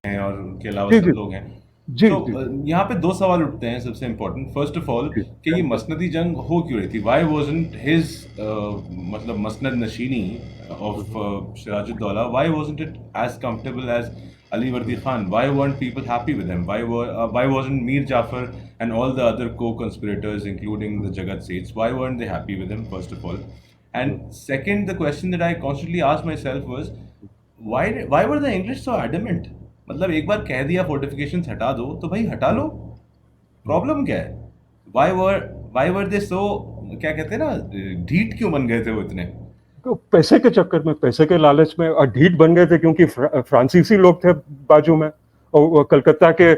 हैं और उनके अलावा जी सब जी लोग हैं। जी तो जी यहाँ पे दो सवाल उठते हैं सबसे इम्पोर्टेंट। फर्स्ट ऑफ ऑल, जी कि ये मसनदी जंग हो क्यों रही थी? वाई वॉजंट हिज मतलब मसनद नशीनी of hmm, Sirajuddaula, why wasn't it as comfortable as Ali Vardi Khan? Why weren't people happy with him? Why wasn't Mir Jafar and all the other co-conspirators, including the hmm, Jagat Seths, why weren't they happy with him? First of all, hmm, and second, the question that I constantly asked myself was, why were the English so adamant? मतलब एक बार कह दिया fortifications हटा दो तो भाई हटा हम्म, लो, हम्म। Problem क्या है? वाई वर दे सो, क्या कहते हैं ना, ढीठ क्यों बन गए थे वो इतने? तो पैसे के चक्कर में, पैसे के लालच में ढीठ बन गए थे, क्योंकि फ्रांसीसी लोग थे बाजू में। और कलकत्ता के,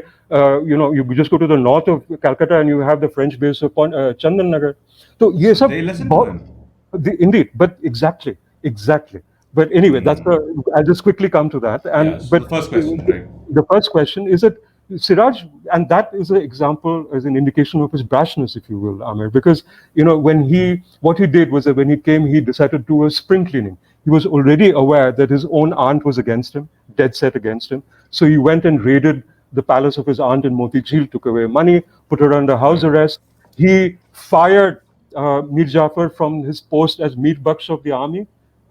you just go to the north of Calcutta and you have the French base Chandannagar. तो ये So सब they listen to him. बहुत, indeed, but exactly. But anyway, I'll just quickly come to that. Yeah, And so but the first question, right? the first question is that Siraj, and that is an example, as an indication of his brashness, if you will, Amir, because what he did was that when he came, he decided to do a spring cleaning. He was already aware that his own aunt was against him, dead set against him. So he went and raided the palace of his aunt in Motichil, took away money, put her under house Right. arrest. He fired Mir Jafar from his post as Mir Baksh of the army,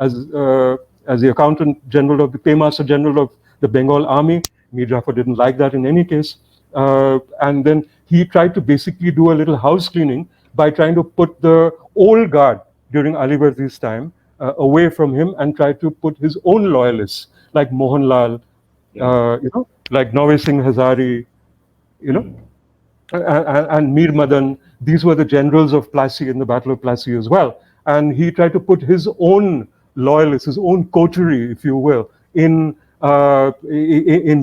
as uh, as the accountant general of the paymaster general of the Bengal army. Mir Jafar didn't like that in any case. And then he tried to basically do a little house cleaning by trying to put the old guard during Ali Bardi's time away from him and try to put his own loyalists like Mohanlal, Right. like Navi Singh Hazari, you know, Hmm. and Mir Madan. These were the generals of Plassey in the Battle of Plassey as well. And he tried to put his own loyalists, his own coterie, if you will, in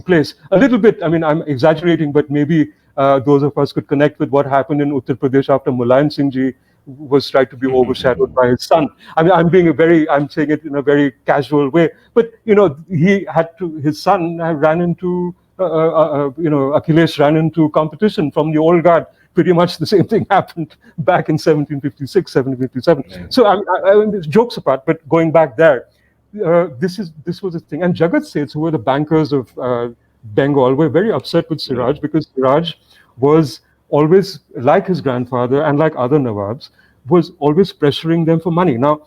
place. A little bit, I mean, I'm exaggerating, but maybe those of us could connect with what happened in Uttar Pradesh after Mulayam Singh Ji was tried to be overshadowed by his son. I mean, I'm saying it in a very casual way, but he had to, his son ran into, Akhilesh ran into competition from the old guard. Pretty much the same thing happened back in 1756, 1757. Right. So jokes apart, but going back there, this was a thing. And Jagat Seths, who were the bankers of Bengal, were very upset with Right. Siraj because Siraj was always, like his grandfather and like other Nawabs, was always pressuring them for money. Now,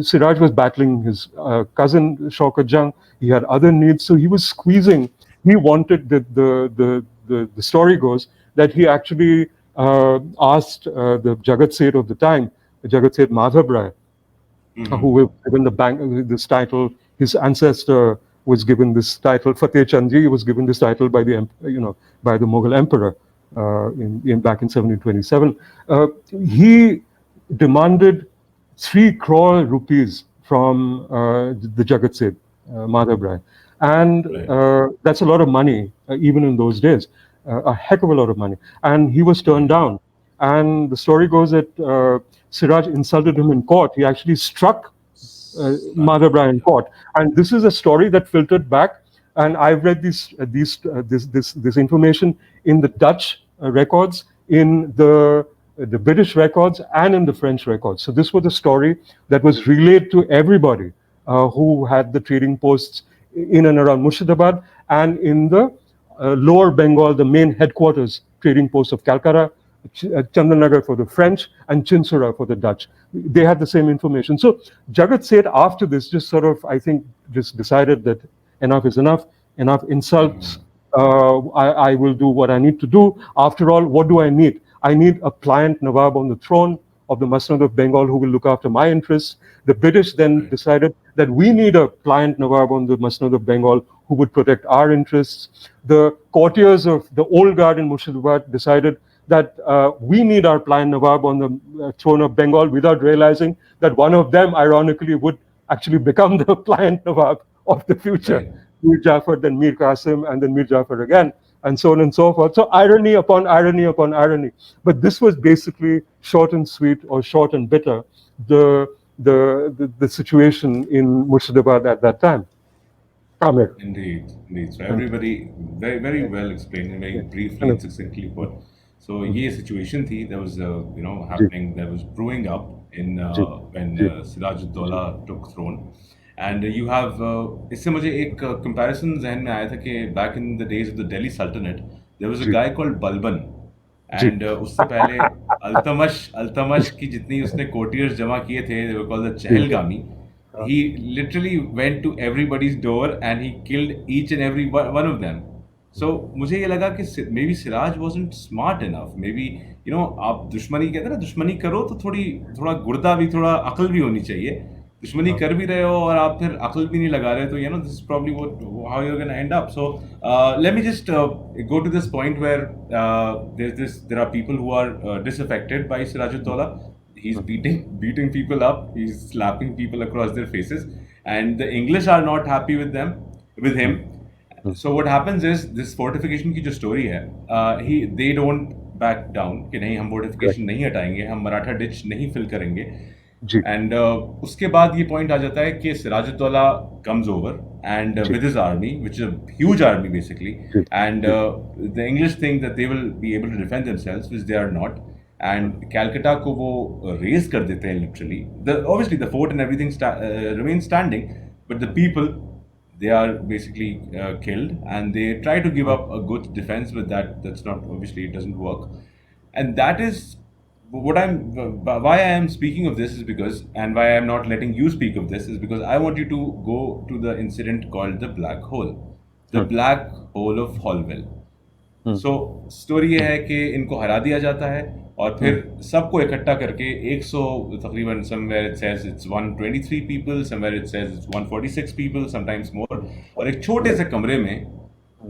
Siraj was battling his cousin Shaukat Jung. He had other needs, so he was squeezing. He wanted the story goes that he actually asked the Jagat Seth of the time, Jagat Seth Madhav Rai, who Hmm. were given this title. His ancestor was given this title. Fateh Chandji was given this title by by the Mughal emperor in back in 1727. He demanded 3 crore rupees from the Jagat Seth, Madhav Rai, and Right. that's a lot of money even in those days, a heck of a lot of money. And he was turned Right. down. And the story goes that Siraj insulted him in court. He actually struck Madhav Rai in Yeah. court. And this is a story that filtered back. And I've read this information in the Dutch records, in the British records, and in the French records. So this was a story that was relayed to everybody who had the trading posts in and around Murshidabad and in the lower Bengal, the main headquarters trading post of Calcutta, Chandanagar for the French, and Chinsura for the Dutch. They had the same information. So Jagat Seth, after this, just sort of, I think, just decided that enough is enough, enough insults. I will do what I need to do. After all, what do I need? I need a pliant Nawab on the throne of the Masnad of Bengal who will look after my interests. The British then Right. decided that we need a pliant Nawab on the Masnad of Bengal who would protect our interests. The courtiers of the old guard in Murshidabad decided that we need our pliant Nawab on the throne of Bengal, without realizing that one of them, ironically, would actually become the pliant Nawab of the future. Right. Mir Jafar, then Mir Qasim, and then Mir Jafar again, and so on and so forth. So irony upon irony upon irony. But this was basically short and sweet, or short and bitter, the the situation in Murshidabad at that time. Amir. Indeed, indeed. So And, everybody very very well explained and very briefly and succinctly put. So ये situation थी that was जी happening, that was brewing up in जी when जी Siraj जी Uddola took throne, and you have इससे मुझे एक comparison जहन में आया था कि back in the days of the Delhi सल्तनत देयर वाज अ जी गाय कॉल्ड बलबन जी एंड उससे पहले अल्तमश की जितनी उसने कोटियर्स जमा किए थे दे वर कॉल्ड द जी Chahalgani he literally went to everybody's door and he killed each and every one of them. So मुझे ये लगा कि may be Siraj wasn't smart enough. May be आप दुश्मनी कहते हैं ना, दुश्मनी करो तो थोड़ा गुर्दा भी, थोड़ा अक्ल भी होनी चाहिए. दुश्मनी कर भी रहे हो और आप फिर अक्ल भी नहीं लगा रहे, तो this is probably what how you are gonna end up. So let me just go to this point where there are people who are disaffected by Sirajuddaula. He's beating people up, he's slapping people across their faces, and the English are not happy with him. So what happens is this fortification की जो story है, they don't back down कि नहीं, हम correct fortification नहीं हटाएंगे, हम Maratha ditch नहीं fill करेंगे. जी एंड उसके बाद ये पॉइंट आ जाता है कि सिराजुद्दौला कम्स ओवर एंड जी with his army which is a huge army basically, जी एंड जी the English think that they will be able to defend themselves which they are not. And Calcutta को वो रेज कर देते हैं literally. The obviously the fort and everything remain standing, but the people they are basically killed, and they try to give up a good defense, but that's not, obviously it doesn't work. And that is what I'm why I am speaking of this is because, and why I'm not letting you speak of this is because I want you to go to the incident called the black hole, the hmm black hole of Holwell. Hmm so story ये है कि इनको हरा दिया जाता है और फिर हम्म सबको इकट्ठा करके 100 तकरीबन, somewhere it says it's 123 people, somewhere it says it's 146 people, sometimes more, और एक छोटे से कमरे में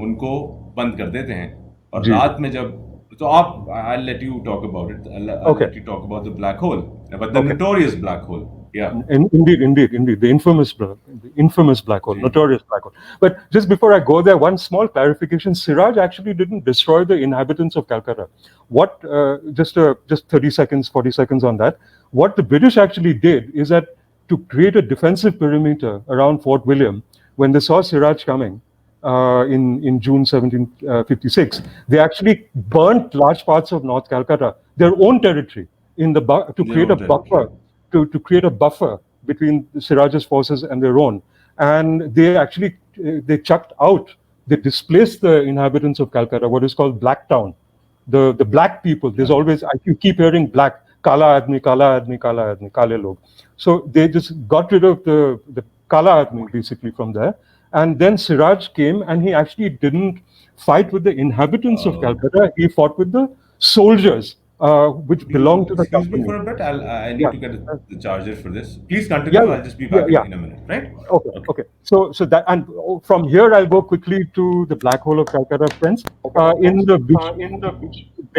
उनको बंद कर देते हैं. और जी रात में जब, तो आप, I let you talk about it, I okay let you talk about the black hole, but the okay notorious black hole. या Indeed, the infamous black hole, जी notorious black hole. But just before I go there, one small clarification: Siraj actually didn't destroy the inhabitants of Calcutta. What? Just 30 seconds, 40 seconds on that. What the British actually did is that to create a defensive perimeter around Fort William, when they saw Siraj coming in June 1756, they actually burnt large parts of North Calcutta, their own territory, to their create own a territory. buffer to create a buffer between Siraj's forces and their own. And they actually they chucked out, they displaced the inhabitants of Calcutta, what is called Black Town. The black people, there's Yeah. always, you keep hearing black, Kala Admi, Kala Admi, Kala Admi, Kale Log. So they just got rid of the Kala Admi basically from there. And then Siraj came and he actually didn't fight with the inhabitants of Calcutta, he fought with the soldiers, which Could you belonged to the excuse me company. for a bit? I need Yeah. to get the charger for this. Please Yeah, continue. I'll just be back yeah. in a minute. Right? Okay, Okay. okay. So that, and from here I'll go quickly to the black hole of Calcutta, friends. In the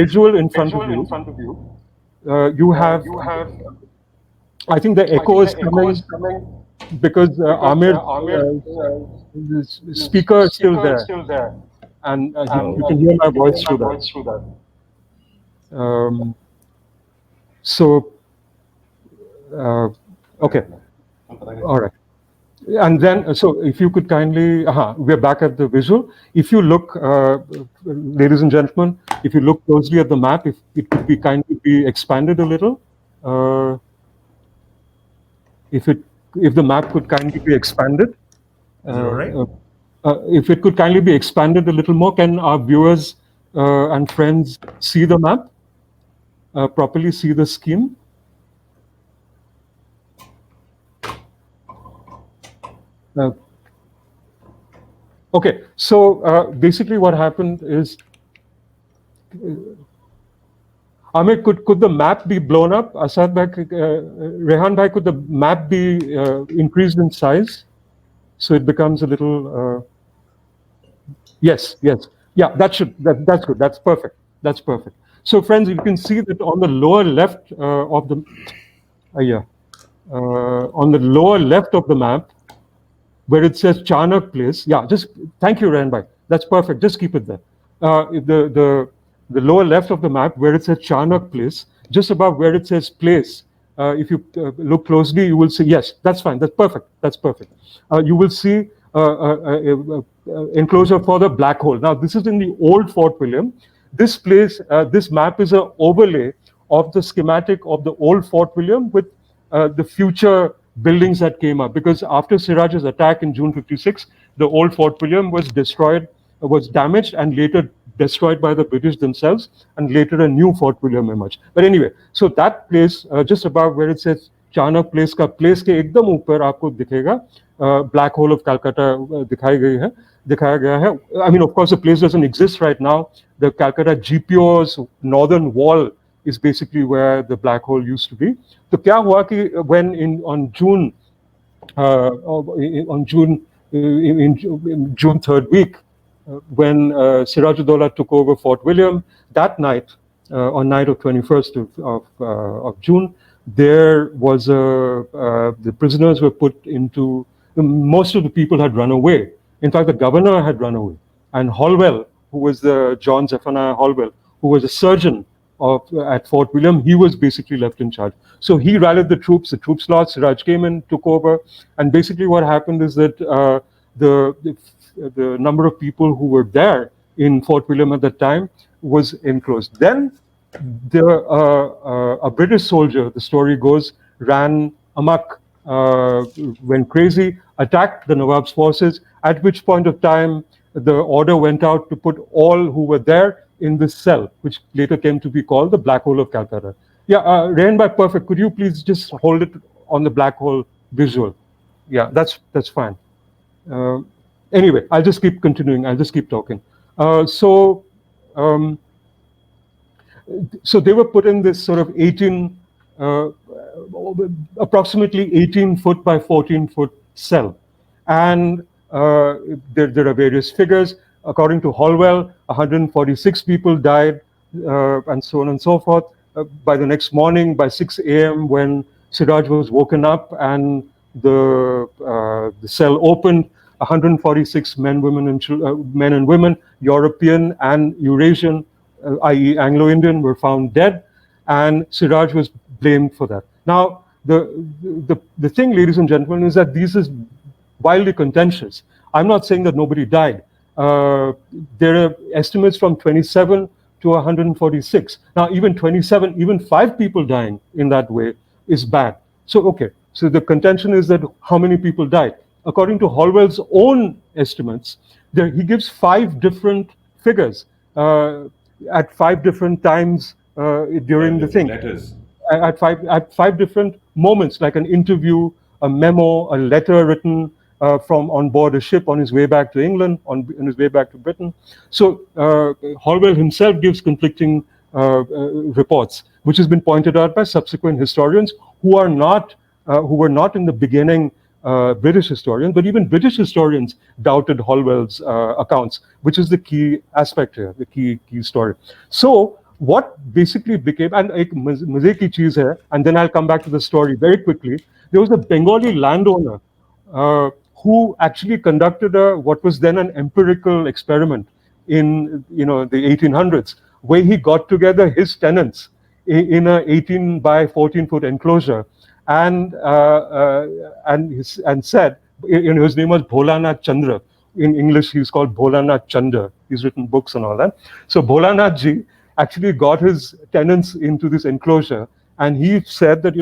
visual in front of you, you have, I think the echo is coming because Amir, the speaker is still there, and you can hear my voice through that. So, okay, all right. And then, so if you could kindly, we're back at the visual. If you look, ladies and gentlemen, if you look closely at the map, if it could be kindly be expanded a little, if the map could kindly be expanded, Is it all right? if it could kindly be expanded a little more, can our viewers and friends see the map, properly see the scheme? Okay, so basically what happened is, Amir, could the map be blown up? Asad Bhai, Rehan Bhai, could the map be increased in size so it becomes a little? Yes, yes, yeah. That's good. That's perfect. That's perfect. So, friends, you can see that on the lower left of the, on the lower left of the map, where it says Chanak Place. Yeah, just thank you, Rehan Bhai. That's perfect. Just keep it there. The lower left of the map, where it says Chanak Place, just above where it says place, if you look closely, you will see, yes, that's fine. That's perfect. That's perfect. You will see enclosure for the black hole. Now, this is in the old Fort William. This place, this map is an overlay of the schematic of the old Fort William with the future buildings that came up, because after Siraj's attack in June 56, the old Fort William was destroyed, was damaged, and later destroyed by the British themselves, and later a new Fort William emerged. But anyway, so that place, just above where it says चाणक place का place के एकदम ऊपर आपको दिखेगा black hole of Calcutta दिखाया गया है. I mean, of course, the place doesn't exist right now. The Calcutta GPO's northern wall is basically where the black hole used to be. तो क्या हुआ कि when on June in June 3rd week, when Siraj-ud-Daulah took over Fort William, that night, on night of 21st of June, there was the prisoners were put into, most of the people had run away. In fact, the governor had run away. And Holwell, who was the John Zephaniah Holwell, who was a surgeon at Fort William, he was basically left in charge. So he rallied the troops lost, Siraj came in, took over, and basically what happened is that the number of people who were there in Fort William at that time was enclosed. Then a British soldier, the story goes, ran amok, went crazy, attacked the Nawab's forces, at which point of time the order went out to put all who were there in this cell, which later came to be called the Black Hole of Calcutta. Yeah, Rainbag Perfect, could you please just hold it on the black hole visual? Yeah, that's fine. Anyway, I'll just keep continuing. I'll just keep talking. So they were put in this sort of approximately 18 foot by 14 foot cell. And there are various figures. According to Holwell, 146 people died, and so on and so forth. By the next morning, by 6 a.m., when Siraj was woken up and the cell opened, 146 men, women, and women, European and Eurasian, i.e. Anglo-Indian, were found dead, and Siraj was blamed for that. Now, the thing, ladies and gentlemen, is that this is wildly contentious. I'm not saying that nobody died. There are estimates from 27 to 146. Now, even 27, even 5 people dying in that way is bad. So, okay, so the contention is that how many people died? According to Holwell's own estimates, he gives 5 different figures at 5 different times during the thing. Letters. At five different moments, like an interview, a memo, a letter written from on board a ship on his way back to England, on his way back to Britain. So Holwell himself gives conflicting reports, which has been pointed out by subsequent historians who were not in the beginning British historians, but even British historians doubted Holwell's accounts, which is the key aspect here, the key story. So what basically became, and ek maze ki cheez hai, and then I'll come back to the story very quickly. There was a Bengali landowner who actually conducted what was then an empirical experiment in the 1800s, where he got together his tenants in a 18 by 14 foot enclosure, and said, his name was Bholanath Chandra. In English, he's called Bholanath Chandra. He's written books and all that. So Bholanath ji actually got his tenants into this enclosure, and he said that,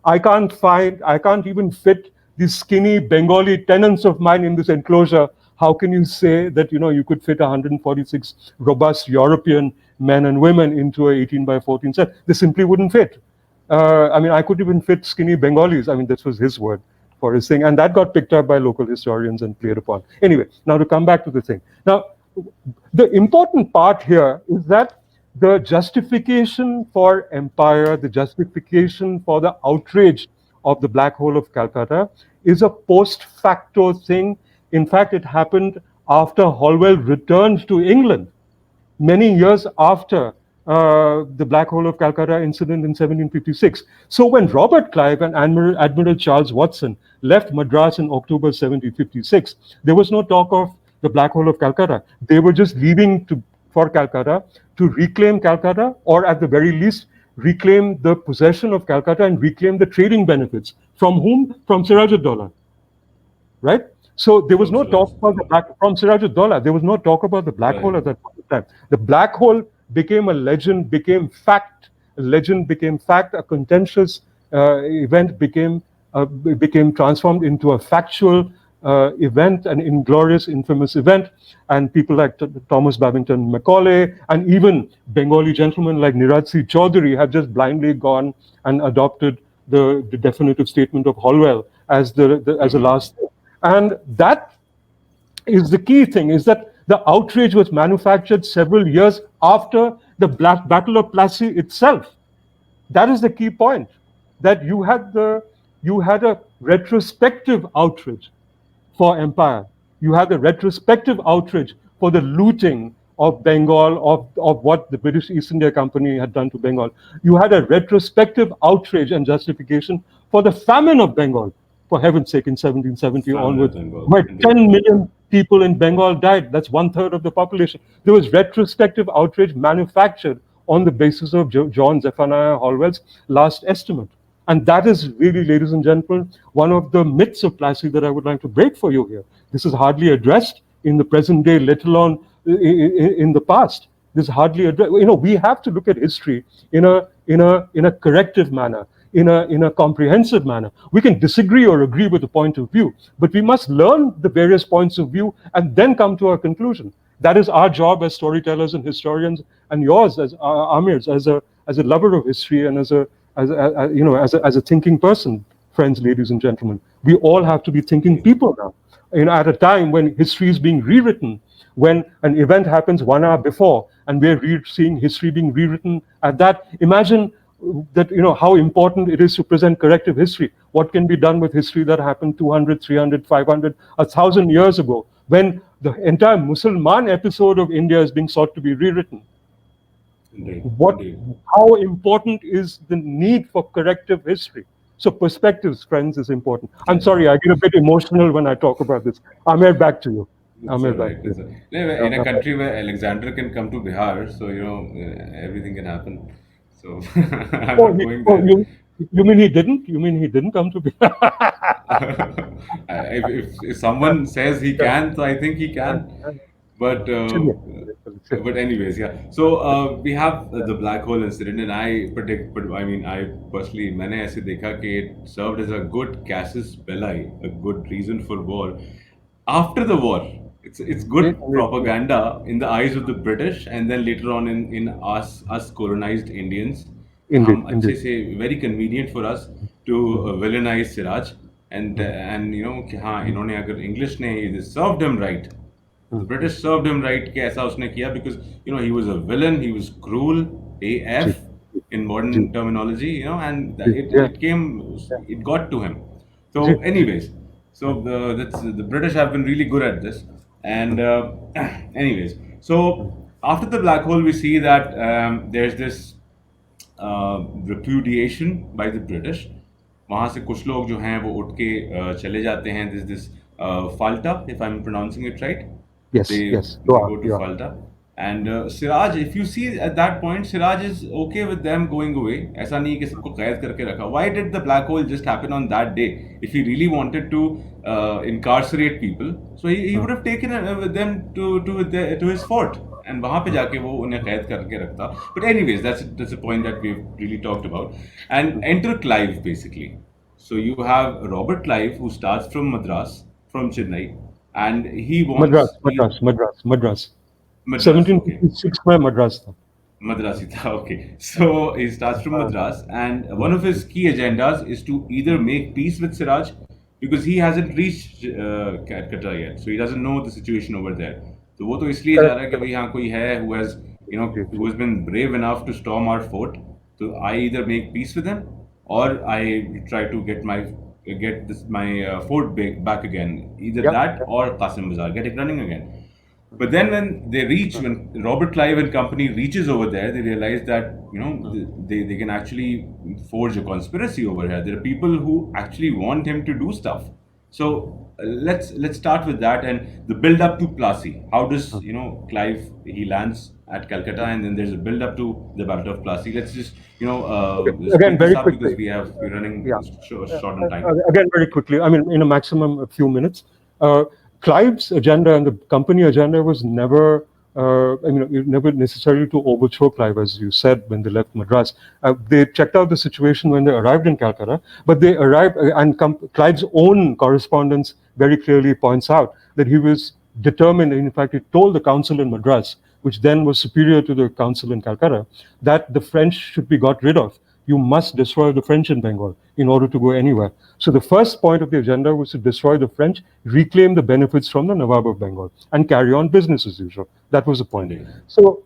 I can't even fit these skinny Bengali tenants of mine in this enclosure. How can you say that, you could fit 146 robust European men and women into a 18 by 14 set? They simply wouldn't fit. I could even fit skinny Bengalis. This was his word for his thing. And that got picked up by local historians and played upon. Anyway, now to come back to the thing. Now, the important part here is that the justification for empire, the justification for the outrage of the Black Hole of Calcutta is a post facto thing. In fact, it happened after Holwell returned to England, many years after the Black Hole of Calcutta incident in 1756. So when Robert Clive and Admiral Charles Watson left Madras in October 1756, there was no talk of the Black Hole of Calcutta. They were just leaving for Calcutta to reclaim Calcutta, or at the very least, reclaim the possession of Calcutta and reclaim the trading benefits. From whom? From Siraj-ud-Daulah, right? So there was no talk about from Siraj-ud-Daulah. There was no talk about the black hole at that point in time. The black hole became a legend, became fact. A legend became fact. A contentious event became became transformed into a factual event, an inglorious, infamous event. And people like Thomas Babington Macaulay and even Bengali gentlemen like Niraj C. Chaudhary have just blindly gone and adopted the definitive statement of Holwell as as a last thing. And that is the key thing, is that the outrage was manufactured several years after the Battle of Plassey itself. That is the key point, that you had a retrospective outrage for empire. You had a retrospective outrage for the looting of Bengal, of what the British East India Company had done to Bengal. You had a retrospective outrage and justification for the famine of Bengal, for heaven's sake, in 1770 Famine of onwards, Bengal, where indeed. 10 million people in Bengal died. That's 1/3 of the population. There was retrospective outrage manufactured on the basis of John Zephaniah Holwell's last estimate. And that is really, ladies and gentlemen, one of the myths of Plassey that I would like to break for you here. This is hardly addressed in the present day, let alone in the past. This is hardly addressed. We have to look at history in a corrective manner, in a comprehensive manner. We can disagree or agree with the point of view, but we must learn the various points of view and then come to a conclusion. That is our job as storytellers and historians, and yours as Amir's, as a lover of history and as a thinking person, friends, ladies and gentlemen. We all have to be thinking people now. At a time when history is being rewritten, when an event happens 1 hour before, and we're seeing history being rewritten at that. Imagine that, how important it is to present corrective history. What can be done with history that happened 200, 300, 500, 1,000 years ago, when the entire Musalman episode of India is being sought to be rewritten? Indeed. How important is the need for corrective history? So perspectives, friends, is important. I'm sorry, I get a bit emotional when I talk about this. Amir, back to you. Amir, back to you. In a country where Alexander can come to Bihar, so everything can happen. So I'm not going there. You mean he didn't? You mean he didn't come to Bihar? If someone says he can, so I think he can. But anyways, yeah. So we have the black hole incident, and I predict. But I mean, I personally, मैंने ऐसे देखा कि it served as a good casus belli, a good reason for war. After the war, it's good propaganda in the eyes of the British, and then later on in us colonized Indians. हम अच्छे से very convenient for us to villainize Siraj, and कि हाँ इन्होंने अगर English ने they served him right. The British served him right कि ऐसा उसने किया, because he was a villain, he was cruel AF in modern terminology, and it got to him. So anyways, so the British have been really good at this, and anyways, so after the black hole we see that there's this repudiation by the British. वहाँ से कुछ लोग जो हैं वो उठ के चले जाते हैं. This Falta, if I'm pronouncing it right. Yes, They go to Falta. And Siraj, if you see at that point, Siraj is okay with them going away. ऐसा नहीं कि सबको कैद करके रखा. Why did the black hole just happen on that day? If he really wanted to incarcerate people, so he would have taken them to his fort, and वहाँ पे जाके वो उन्हें कैद करके रखता. But anyways, that's a point that we've really talked about. And enter Clive basically. So you have Robert Clive, who starts from Madras, from Chennai, and he wants Madras. 1756 में Madras था. Madrasi tha, okay. So he starts from Madras, and one of his key agendas is to either make peace with Siraj, because he hasn't reached Calcutta yet, so he doesn't know the situation over there. So वो तो इसलिए जा रहा है कि भाई यहाँ कोई है who has been brave enough to storm our fort. So I either make peace with him, or I try to get my fort back again. Either that or Qasim Bazaar, get it running again. But then when Robert Clive and company reaches over there, they realize that they can actually forge a conspiracy over here. There are people who actually want him to do stuff. So let's start with that, and the build up to Plassey. How does Clive, he lands at Calcutta, and then there's a build up to the Battle of Plassey. Let's just again very quickly, because we're running short on time. Again very quickly. I mean, in a maximum a few minutes. Clive's agenda and the company agenda was never I mean, never necessarily to overthrow Clive, as you said, when they left Madras. They checked out the situation when they arrived in Calcutta, but they arrived, and Clive's own correspondence very clearly points out that he was determined, in fact, he told the council in Madras, which then was superior to the council in Calcutta, that the French should be got rid of. You must destroy the French in Bengal in order to go anywhere. So the first point of the agenda was to destroy the French, reclaim the benefits from the Nawab of Bengal, and carry on business as usual. That was the point. Indeed. So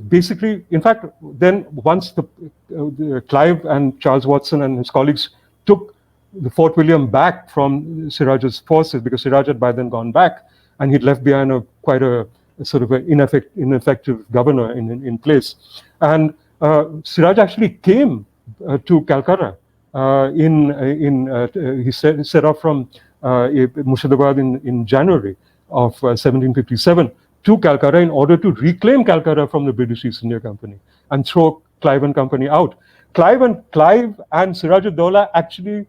basically, in fact, then once the Clive and Charles Watson and his colleagues took the Fort William back from Siraj's forces, because Siraj had by then gone back, and he'd left behind quite a sort of an ineffective governor in place. And Siraj actually came to Calcutta. He set off from Murshidabad in January of 1757 to Calcutta in order to reclaim Calcutta from the British East India Company and throw Clive and Company out. Clive and Siraj-ud-Dowlah actually,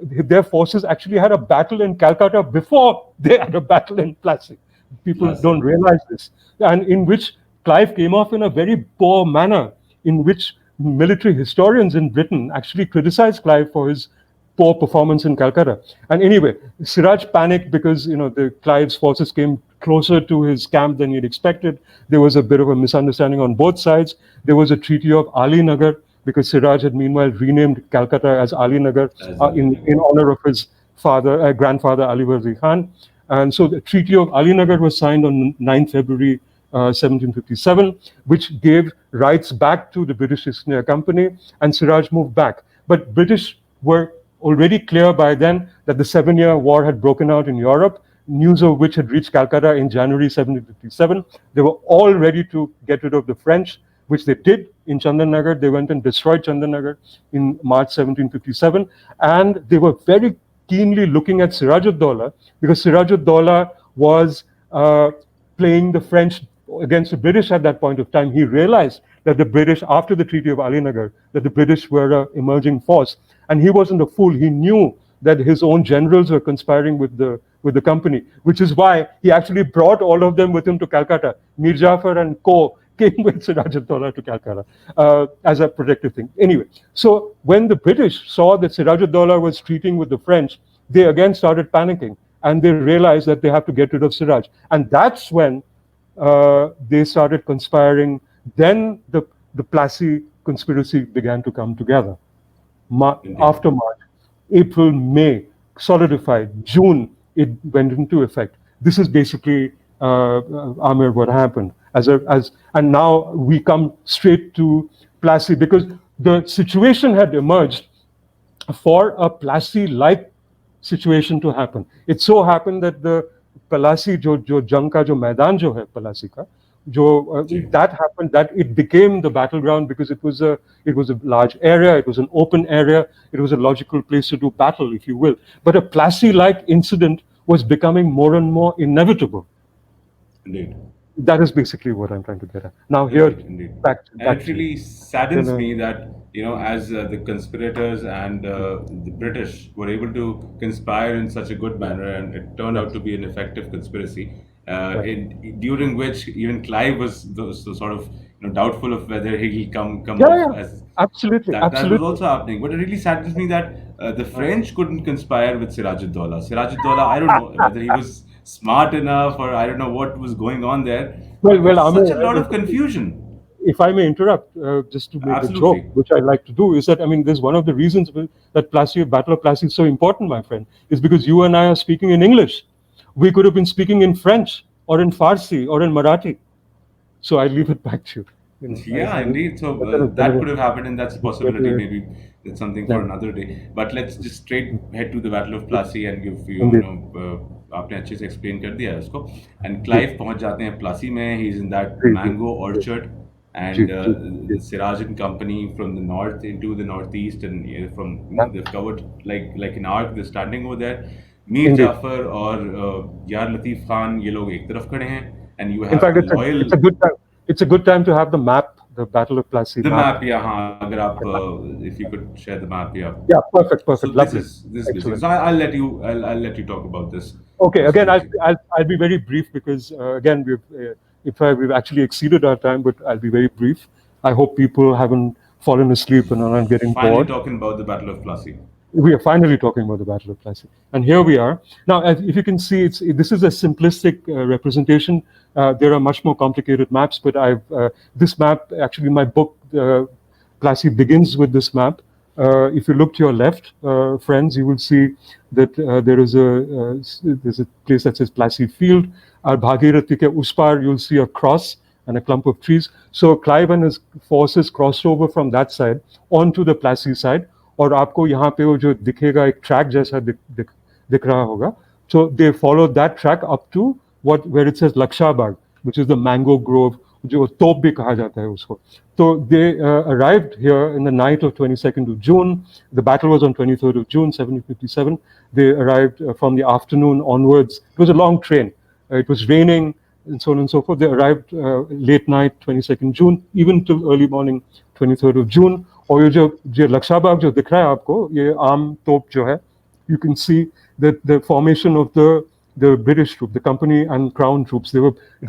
their forces actually had a battle in Calcutta before they had a battle in Plassey. People don't realize this, and in which Clive came off in a very poor manner, in which military historians in Britain actually criticized Clive for his poor performance in Calcutta. And anyway, Siraj panicked because the Clive's forces came closer to his camp than he'd expected. There was a bit of a misunderstanding on both sides. There was a treaty of Ali Nagar, because Siraj had meanwhile renamed Calcutta as Ali Nagar in honor of his grandfather Ali Warzi Khan. And so the Treaty of Ali Nagar was signed on 9th February 1757, which gave rights back to the British East India Company, and Siraj moved back. But British were already clear by then that the 7-year war had broken out in Europe, news of which had reached Calcutta in January 1757. They were all ready to get rid of the French, which they did in Chandanagar. They went and destroyed Chandanagar in March 1757, and they were very keenly looking at Siraj-ud-Dowlah, because Siraj-ud-Dowlah was playing the French against the British at that point of time. He realized that the British, after the Treaty of Ali Nagar, that the British were an emerging force. And he wasn't a fool. He knew that his own generals were conspiring with the company, which is why he actually brought all of them with him to Calcutta. Mir Jafar and co came with Siraj-ud-Dowlah to Calcutta as a protective thing. Anyway, so when the British saw that Siraj-ud-Dowlah was treating with the French, they again started panicking, and they realized that they have to get rid of Siraj. And that's when they started conspiring. Then the Plassey conspiracy began to come together. After March, April, May, solidified. June, it went into effect. This is basically, Amir, what happened. And now we come straight to Plassey, because the situation had emerged for a Plassey-like situation to happen. It so happened that the Plassey, jo jang ka jo maidan jo hai Plassey ka, that happened, that it became the battleground, because it was a large area, it was an open area, it was a logical place to do battle, if you will. But a Plassey-like incident was becoming more and more inevitable. Indeed. That is basically what I'm trying to get at. Now here, back and it really saddens me that, as the conspirators and the British were able to conspire in such a good manner, and it turned out to be an effective conspiracy, during which even Clive was sort of doubtful of whether he'll come off as absolutely. That was also happening. But it really saddens me that the French couldn't conspire with Siraj-ud-Dowlah. Siraj-ud-Dowlah, I don't know whether he was smart enough, or I don't know what was going on there. Well, such a lot of confusion. If I may interrupt, just to make a joke, which I like to do, is that, there's one of the reasons that Battle of Plassey is so important, my friend, is because you and I are speaking in English. We could have been speaking in French, or in Farsi, or in Marathi. So I leave it back to you. Indeed. So that could have happened, and that's a possibility. Maybe that's something for another day. But let's just straight head to the Battle of Plassey and give you, आपने अच्छे से explain कर दिया है उसको. And Clive पहुंच जाते हैं Plassey में. He's in that mango orchard, and the Siraj and Company from the north into the northeast, and they've covered like an arc. They're standing over there. Mir Jafar और Yar Latif Khan, ये लोग एक तरफ खड़े हैं, and you have in fact, loyal. It's a good time to have the map. The Battle of Plassey. The map, अगर आप, if you could share the map, Yeah, perfect. So this is. So I'll let you talk about this. Okay, again, I'll be very brief, because again, In fact, we've actually exceeded our time, but I'll be very brief. I hope people haven't fallen asleep and are not getting Finally bored. talking about the Battle of Plassey. We are finally talking about the Battle of Plassey, and here we are now. If you can see, this is a simplistic representation. There are much more complicated maps, but this map actually, my book Plassey begins with this map. If you look to your left, friends, you will see that there's a place that says Plassey Field. Bhagirathi ke us par, you'll see a cross and a clump of trees. So Clive and his forces crossed over from that side onto the Plassey side. और आपको यहाँ पे वो जो दिखेगा एक track जैसा दिख रहा होगा. So they followed that track up to where it says Lakshabag, which is the mango grove, जो तोप भी कहा जाता है उसको. So they arrived here in the night of 22nd of June. The battle was on 23rd of June, 1757. They arrived from the afternoon onwards. It was a long train. It was raining and so on and so forth. They arrived late night, 22nd June, even till early morning, 23rd of June. और ये जो लक्षाबाग जो दिख रहा है आपको, ये आम तोप जो है, you can see that the formation of the British troop, the company and crown troops, it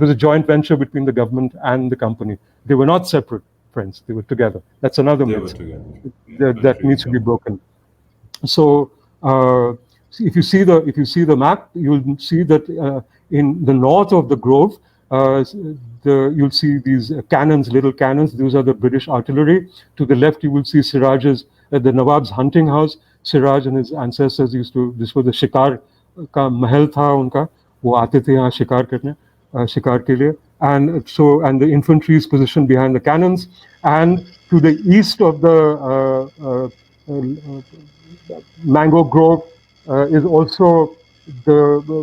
was a joint venture between the government and the company. They were not separate, friends. They were together. That's another They myth were together. that needs to be broken. So if you see the map, you'll see that in the north of the grove, you'll see these cannons, little cannons. Those are the British artillery. To the left, you will see Siraj's, the Nawab's hunting house. Siraj and his ancestors this was the shikar का महल था उनका. वो आते थे यहाँ शिकार करने, शिकार के लिए. And the infantry is positioned behind the cannons. And to the east of the mango grove is also the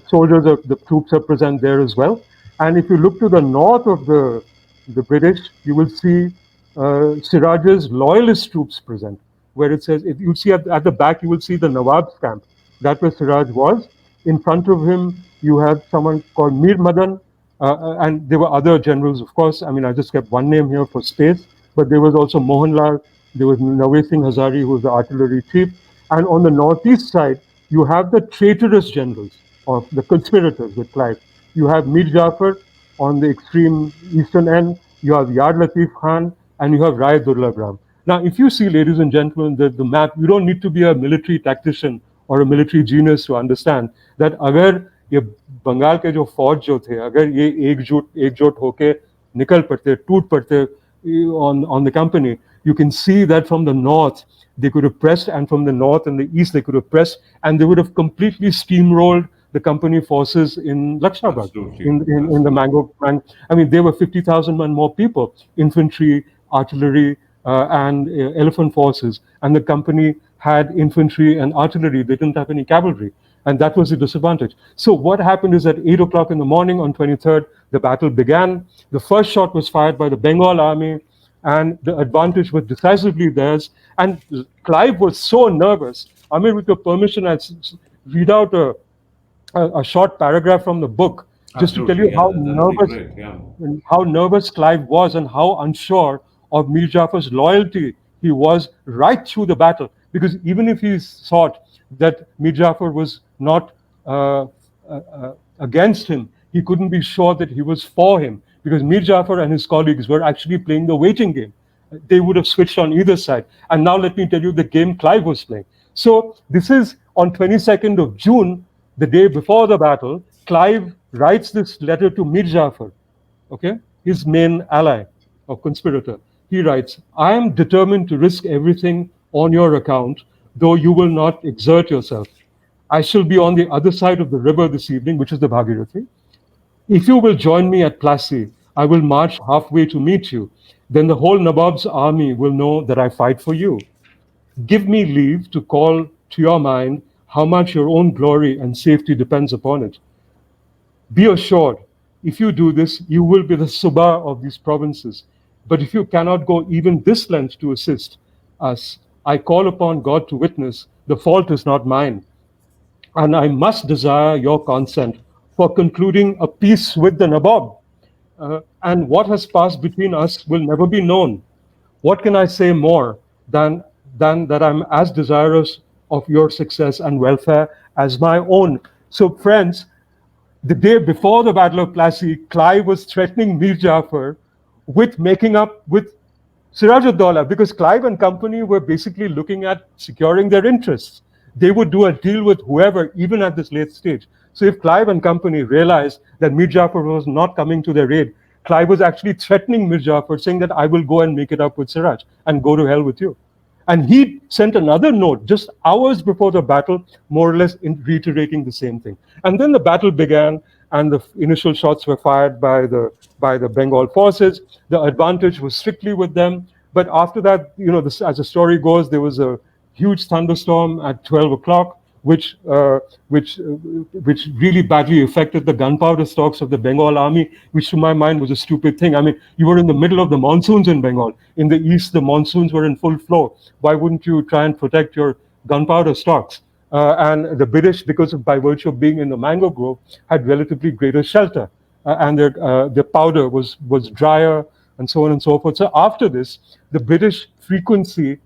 soldiers of the troops are present there as well. And if you look to the north of the British, you will see Siraj's loyalist troops present, where it says, if you see at the back, you will see the Nawab's camp. That where Siraj was. In front of him, you have someone called Mir Madan, and there were other generals, of course. I mean, I just kept one name here for space, but there was also Mohanlal, there was Nawaz Singh Hazari, who was the artillery chief. And on the northeast side, you have the traitorous generals, or the conspirators with Clive. You have Mir Jafar on the extreme eastern end, you have Yar Latif Khan, and you have Rai Durlab Ram. Now, if you see, ladies and gentlemen, the map, you don't need to be a military tactician or a military genius to understand that अगर ये बंगाल के जो फौज जो थे, अगर ये एकजुट होके निकल पड़ते, टूट पड़ते on the company, you can see that from the north they could have pressed, and from the north and the east they could have pressed, and they would have completely steamrolled the company forces in Lakshabad, in the mango. I mean, there were 50,000 and more people, infantry, artillery, and elephant forces, and the company had infantry and artillery. They didn't have any cavalry, and that was the disadvantage. So what happened is at 8 o'clock in the morning on 23rd, the battle began. The first shot was fired by the Bengal army, and the advantage was decisively theirs. And Clive was so nervous. I mean, with your permission, I'll read out a short paragraph from the book, just to tell you how nervous Clive was and how unsure of Mir Jafar's loyalty he was right through the battle. Because even if he thought that Mir Jafar was not against him, he couldn't be sure that he was for him, because Mir Jafar and his colleagues were actually playing the waiting game. They would have switched on either side. And now let me tell you the game Clive was playing. So this is on 22nd of June, the day before the battle. Clive writes this letter to Mir Jafar, okay, his main ally or conspirator. He writes, I am determined to risk everything on your account, though you will not exert yourself. I shall be on the other side of the river this evening, which is the Bhagirathi. If you will join me at Plassey, I will march halfway to meet you. Then the whole Nawab's army will know that I fight for you. Give me leave to call to your mind how much your own glory and safety depends upon it. Be assured, if you do this, you will be the Subha of these provinces. But if you cannot go even this length to assist us, I call upon God to witness, the fault is not mine. And I must desire your consent for concluding a peace with the Nawab. And what has passed between us will never be known. What can I say more than that I'm as desirous of your success and welfare as my own? So friends, the day before the Battle of Plassey, Clive was threatening Mir Jafar with making up with Siraj ud-Daulah, because Clive and company were basically looking at securing their interests. They would do a deal with whoever, even at this late stage. So if Clive and company realized that Mir Jafar was not coming to their aid, Clive was actually threatening Mir Jafar, saying that I will go and make it up with Siraj and go to hell with you. And he sent another note just hours before the battle, more or less reiterating the same thing. And then the battle began, and the initial shots were fired by the Bengal forces. The advantage was strictly with them. But after that, this, as the story goes, there was a huge thunderstorm at 12 o'clock, which really badly affected the gunpowder stocks of the Bengal army, which to my mind was a stupid thing. I mean, you were in the middle of the monsoons in Bengal. In the east, the monsoons were in full flow. Why wouldn't you try and protect your gunpowder stocks? And the British, by virtue of being in the mango grove, had relatively greater shelter, and their powder was drier, and so on and so forth. So after this, the British frequency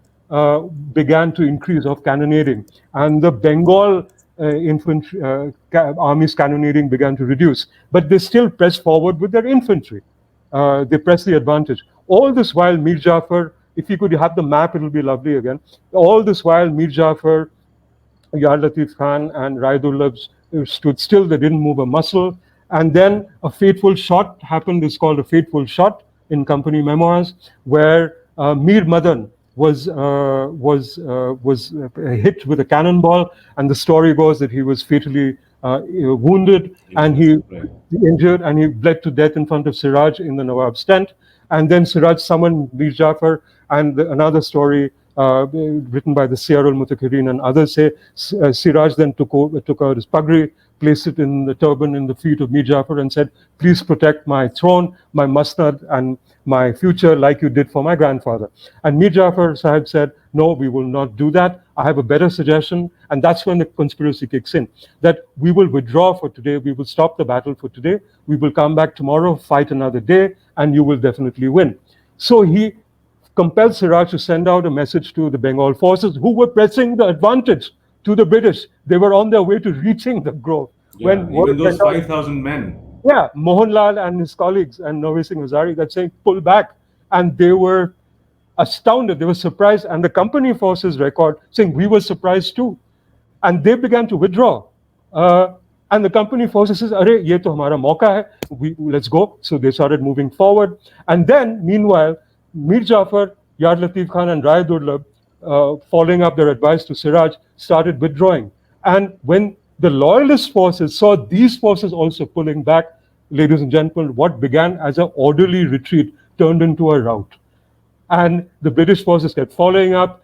began to increase of cannonading, and the Bengal infantry army's cannonading began to reduce. But they still pressed forward with their infantry. They pressed the advantage. All this while, Mir Jafar, if you could have the map, it will be lovely again. All this while, Mir Jafar, Yar Latif Khan, and Raidullah stood still. They didn't move a muscle. And then a fateful shot happened. It's called a fateful shot in company memoirs, where Mir Madan was hit with a cannonball, and the story goes that he was fatally wounded, and he injured, and he bled to death in front of Siraj in the Nawab's tent. And then Siraj summoned Mir Jafar, and another story written by the Siyar al-Mutakirin and others say Siraj then took out his pagri, placed it in the turban in the feet of Mir Jafar, and said, please protect my throne, my masnad, and my future like you did for my grandfather. And Mir Jafar Sahib said, no, we will not do that. I have a better suggestion. And that's when the conspiracy kicks in, that we will withdraw for today. We will stop the battle for today. We will come back tomorrow, fight another day, and you will definitely win. So he compelled Siraj to send out a message to the Bengal forces, who were pressing the advantage to the British. They were on their way to reaching the grove. Yeah, even those 5,000 men. Yeah, Mohanlal and his colleagues and Navi Singh Hazari, that saying, pull back. And they were astounded, they were surprised. And the company forces record saying, we were surprised too. And they began to withdraw. And the company forces says, Arey, ye to hamara mauka hai, let's go. So they started moving forward. And then, meanwhile, Mir Jafar, Yar Latif Khan, and Rai Durlab, following up their advice to Siraj, started withdrawing. And when the loyalist forces saw these forces also pulling back, ladies and gentlemen, what began as an orderly retreat turned into a rout. And the British forces kept following up,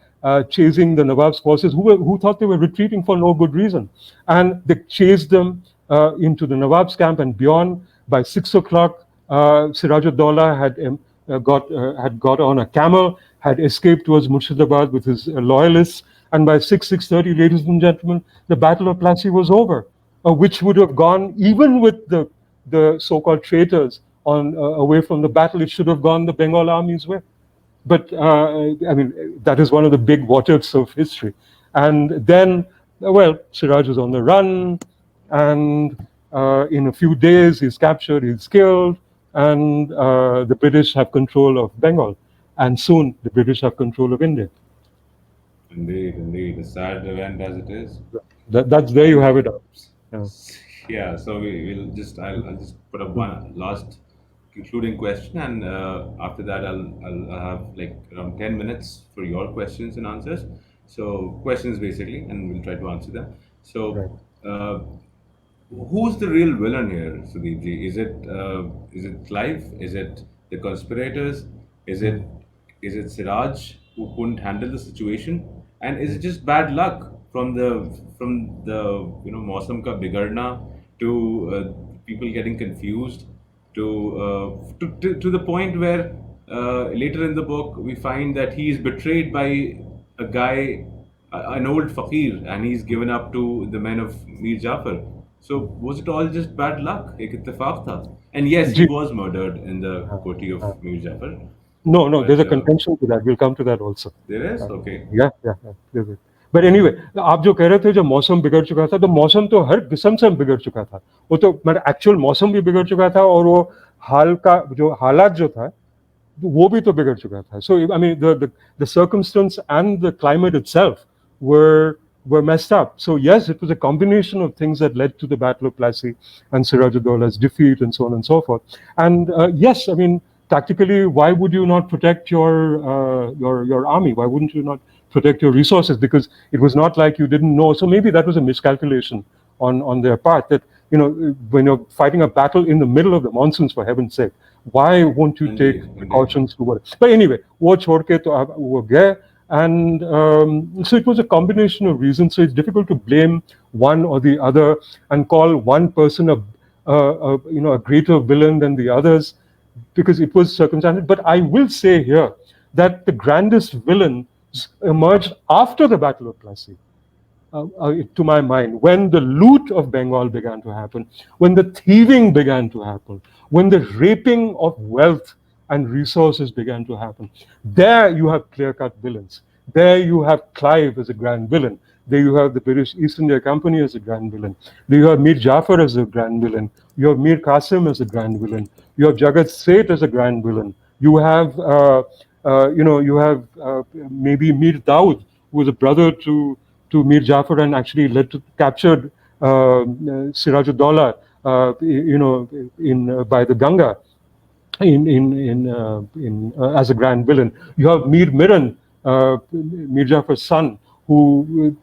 chasing the Nawab's forces, who thought they were retreating for no good reason. And they chased them into the Nawab's camp and beyond. By 6 o'clock, Siraj ud-Daulah had got on a camel, had escaped towards Murshidabad with his loyalists. And by 6:30, ladies and gentlemen, the Battle of Plassey was over, which would have gone, even with the so-called traitors away from the battle, it should have gone the Bengal army's way. But I mean, that is one of the big what-ifs of history. And then, well, Siraj was on the run, and in a few days he's captured, he's killed, and the British have control of Bengal. And soon the British have control of India. Indeed. A sad event as it is. That's there you have it. Yeah, so I'll just put up one last concluding question, and after that I'll have like around 10 minutes for your questions and answers. So questions basically, and we'll try to answer them. So who's the real villain here, Sudeep ji? Is it Clive? Is it the conspirators? Is it Siraj who couldn't handle the situation? And is it just bad luck from the Mausam ka bigarna to people getting confused to the point where later in the book we find that he is betrayed by a guy, an old fakir, and he's given up to the men of Mir Jafar. So was it all just bad luck? Ek ittifaq tha? And yes, he was murdered in the koti of Mir Jafar. No, there's a contention to that. We'll come to that also. There is? Okay. Yeah, there's it. But anyway, आप जो कह रहे थे जो मौसम बिगड़ चुका था, तो मौसम तो हर किस्म से बिगड़ चुका था। वो तो मतलब एक्चुअल मौसम भी बिगड़ चुका था, और वो हाल का जो हालात जो था वो भी तो बिगड़ चुका था. So I mean the circumstance and the climate itself were messed up. So yes, it was a combination of things that led to the Battle of Plassey and Sirajuddaulla's defeat and so on and so forth. And yes, I mean tactically, why would you not protect your army? Why wouldn't you not protect your resources? Because it was not like you didn't know. So maybe that was a miscalculation on their part. That when you're fighting a battle in the middle of the monsoons, for heaven's sake, why won't you take Indeed, precautions to what? But anyway, वो छोड़ के तो आप वो गए, and so it was a combination of reasons. So it's difficult to blame one or the other and call one person a greater villain than the others, because it was circumstantial. But I will say here that the grandest villains emerged after the Battle of Plassey. To my mind, when the loot of Bengal began to happen, when the thieving began to happen, when the raping of wealth and resources began to happen, there you have clear-cut villains. There you have Clive as a grand villain. There you have the British East India Company as a grand villain. There you have Mir Jafar as a grand villain. You have Mir Qasim as a grand villain. You have Jagat Seth as a grand villain. You have, maybe Mir Daud, who was a brother to Mir Jafar and actually led to captured Sirajuddaulah, by the Ganga as a grand villain. You have Mir Miran, Mir Jafar's son, who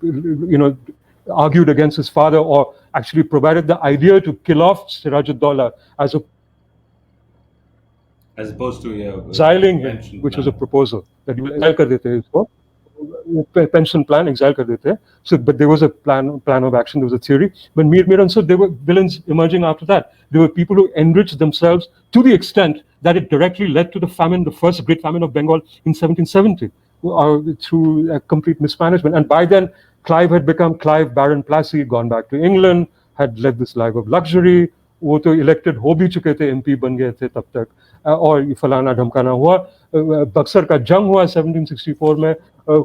argued against his father, or actually provided the idea to kill off Sirajuddaulah as opposed to exiling him, pension which was a plan. proposal that you will exile kar dete hai isko. Pension plan, exile kar dete. So, but there was a plan of action. There was a theory. But Mir Miran, so there were villains emerging after that. There were people who enriched themselves to the extent that it directly led to the famine, the first great famine of Bengal in 1770, through a complete mismanagement. And by then, Clive had become Clive Baron Plassey, gone back to England, had led this life of luxury. वो तो elected हो भी चुके थे, MP बन गए थे तब तक, और ये फलाना ढमकाना हुआ. बक्सर का जंग हुआ 1764 में,